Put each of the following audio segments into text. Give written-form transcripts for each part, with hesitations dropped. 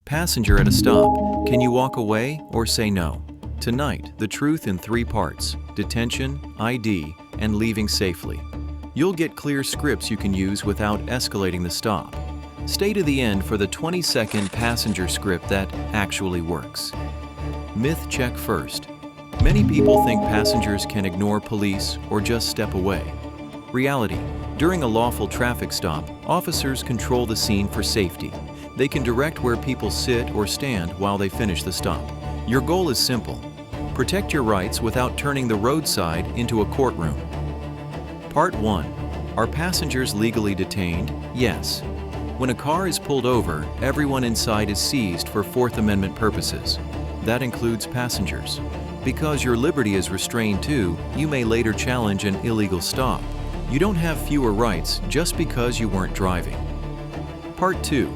Passenger at a stop. Can you walk away or say no? Tonight, the truth in 3 parts: detention, ID, and leaving safely. You'll get clear scripts you can use without escalating the stop. Stay to the end for the 20-second passenger script that actually works. Myth check first. Many people think passengers can ignore police or just step away. Reality: during a lawful traffic stop, officers control the scene for safety. They can direct where people sit or stand while they finish the stop. Your goal is simple: protect your rights without turning the roadside into a courtroom. Part 1. Are passengers legally detained? Yes. When a car is pulled over, everyone inside is seized for Fourth Amendment purposes. That includes passengers. Because your liberty is restrained too, you may later challenge an illegal stop. You don't have fewer rights just because you weren't driving. Part 2.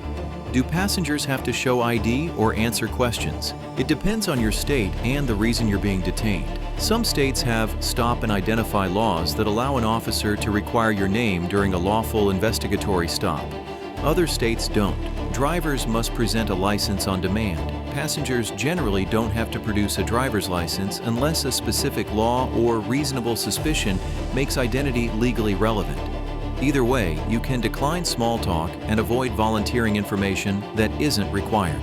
Do passengers have to show ID or answer questions? It depends on your state and the reason you're being detained. Some states have stop and identify laws that allow an officer to require your name during a lawful investigatory stop. Other states don't. Drivers must present a license on demand. Passengers generally don't have to produce a driver's license unless a specific law or reasonable suspicion makes identity legally relevant. Either way, you can decline small talk and avoid volunteering information that isn't required.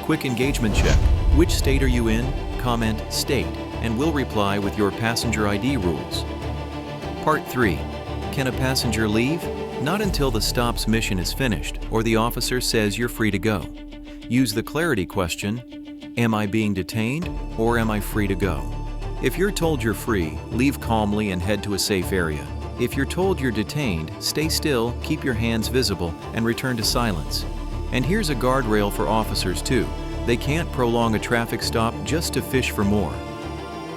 Quick engagement check. Which state are you in? Comment "state" and we'll reply with your passenger ID rules. Part 3. Can a passenger leave? Not until the stop's mission is finished or the officer says you're free to go. Use the clarity question: am I being detained or am I free to go? If you're told you're free, leave calmly and head to a safe area. If you're told you're detained, stay still, keep your hands visible, and return to silence. And here's a guardrail for officers too. They can't prolong a traffic stop just to fish for more.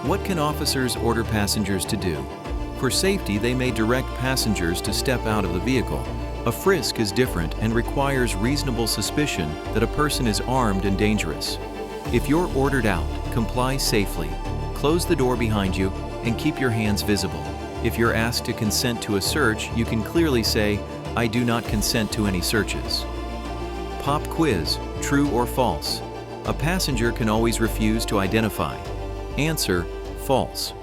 What can officers order passengers to do? For safety, they may direct passengers to step out of the vehicle. A frisk is different and requires reasonable suspicion that a person is armed and dangerous. If you're ordered out, comply safely. Close the door behind you and keep your hands visible. If you're asked to consent to a search, you can clearly say, "I do not consent to any searches." Pop quiz: true or false? A passenger can always refuse to identify. Answer: false.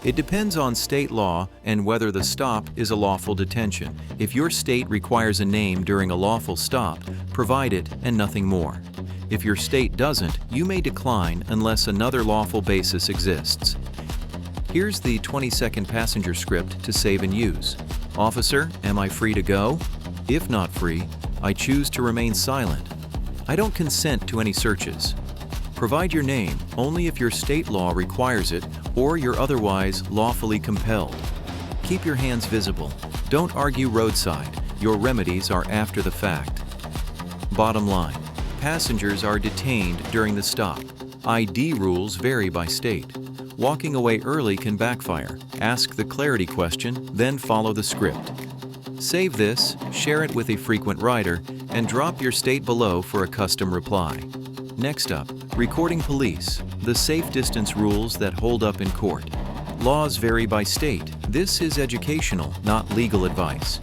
It depends on state law and whether the stop is a lawful detention. If your state requires a name during a lawful stop, provide it and nothing more. If your state doesn't, you may decline unless another lawful basis exists. Here's the 20-second passenger script to save and use. Officer, am I free to go? If not free, I choose to remain silent. I don't consent to any searches. Provide your name only if your state law requires it or you're otherwise lawfully compelled. Keep your hands visible. Don't argue roadside. Your remedies are after the fact. Bottom line: passengers are detained during the stop. ID rules vary by state. Walking away early can backfire. Ask the clarity question, then follow the script. Save this, share it with a frequent rider, and drop your state below for a custom reply. Next up, recording police, the safe distance rules that hold up in court. Laws vary by state. This is educational, not legal advice.